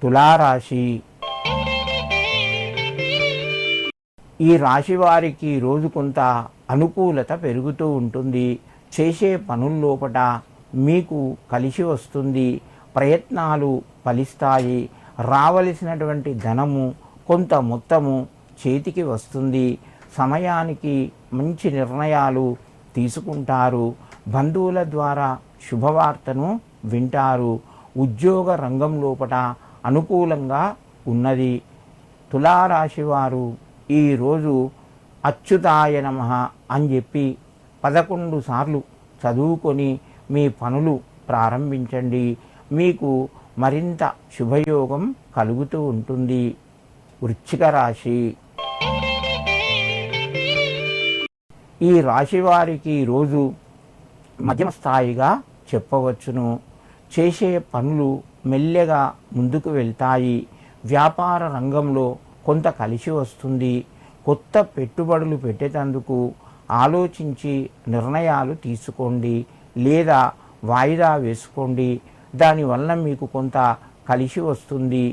తులారాశి. ఈ రాశి వారికి రోజు కొంత అనుకూలత పెరుగుతూ ఉంటుంది. చేసే పనుల్లోపట మీకు కలిసి వస్తుంది. ప్రయత్నాలు ఫలిస్తాయి. రావలసినటువంటి ధనము కొంత మొత్తము చేతికి వస్తుంది. సమయానికి మంచి నిర్ణయాలు తీసుకుంటారు. బంధువుల ద్వారా శుభవార్తను వింటారు. ఉద్యోగ రంగం లోపట అనుకూలంగా ఉన్నది. తులారాశి వారు ఈరోజు అచ్యుతాయ నమః అని చెప్పి 11 సార్లు చదువుకొని మీ పనులు ప్రారంభించండి. మీకు మరింత శుభయోగం కలుగుతూ ఉంటుంది. వృశ్చిక రాశి. ఈ రాశి వారికి రోజు మధ్యమ స్థాయిగా చెప్పవచ్చును. చేసే పనులు మెల్లగా ముందుకు వెళ్తాయి. వ్యాపార రంగంలో కొంత కలిసి వస్తుంది. కొత్త పెట్టుబడులు పెట్టేటందుకు ఆలోచించి నిర్ణయాలు తీసుకోండి లేదా వాయిదా వేసుకోండి. దానివల్ల మీకు కొంత కలిసి వస్తుంది.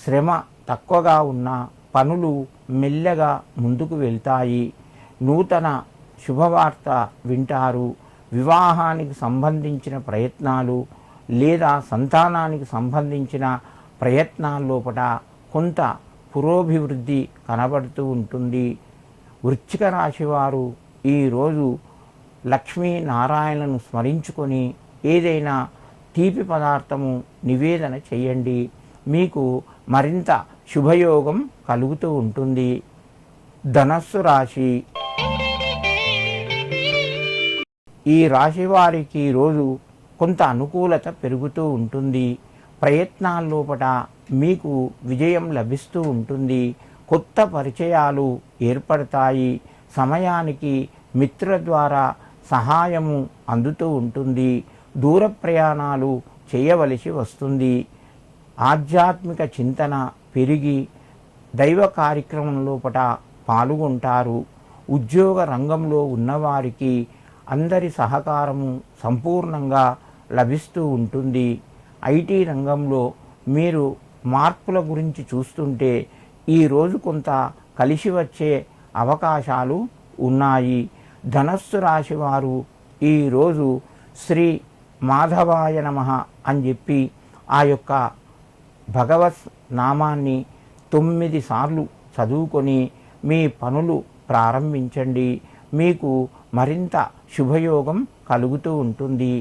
శ్రమ తక్కువగా ఉన్న పనులు మెల్లగా ముందుకు వెళ్తాయి. నూతన శుభవార్త వింటారు. వివాహానికి సంబంధించిన ప్రయత్నాలు లేదా సంతానానికి సంబంధించిన ప్రయత్నాల్లోపట కొంత పురోభివృద్ధి కనబడుతూ ఉంటుంది. వృశ్చిక రాశి వారు ఈరోజు లక్ష్మీనారాయణను స్మరించుకొని ఏదైనా తీపి పదార్థము నివేదన చేయండి. మీకు మరింత శుభయోగం కలుగుతూ ఉంటుంది. ధనస్సు రాశి. ఈ రాశి వారికి రోజు కొంత అనుకూలత పెరుగుతూ ఉంటుంది. ప్రయత్నాల్లోపట మీకు విజయం లభిస్తూ ఉంటుంది. కొత్త పరిచయాలు ఏర్పడతాయి. సమయానికి మిత్రుల ద్వారా సహాయము అందుతూ ఉంటుంది. దూర ప్రయాణాలు చేయవలసి వస్తుంది. ఆధ్యాత్మిక చింతన పెరిగి దైవ కార్యక్రమం లోపట పాల్గొంటారు. ఉద్యోగ రంగంలో ఉన్నవారికి అందరి సహకారము సంపూర్ణంగా లభిస్తూ ఉంటుంది. ఐటీ రంగంలో మీరు మార్పుల గురించి చూస్తుంటే ఈరోజు కొంత కలిసి వచ్చే అవకాశాలు ఉన్నాయి. ధనస్సు రాశి వారు ఈరోజు శ్రీ మాధవాయ నమః అని చెప్పి ఆ యొక్క భగవత్ నామాన్ని 9 సార్లు చదువుకొని మీ పనులు ప్రారంభించండి. మీకు మరింత శుభయోగం కలుగుతూ ఉంటుంది.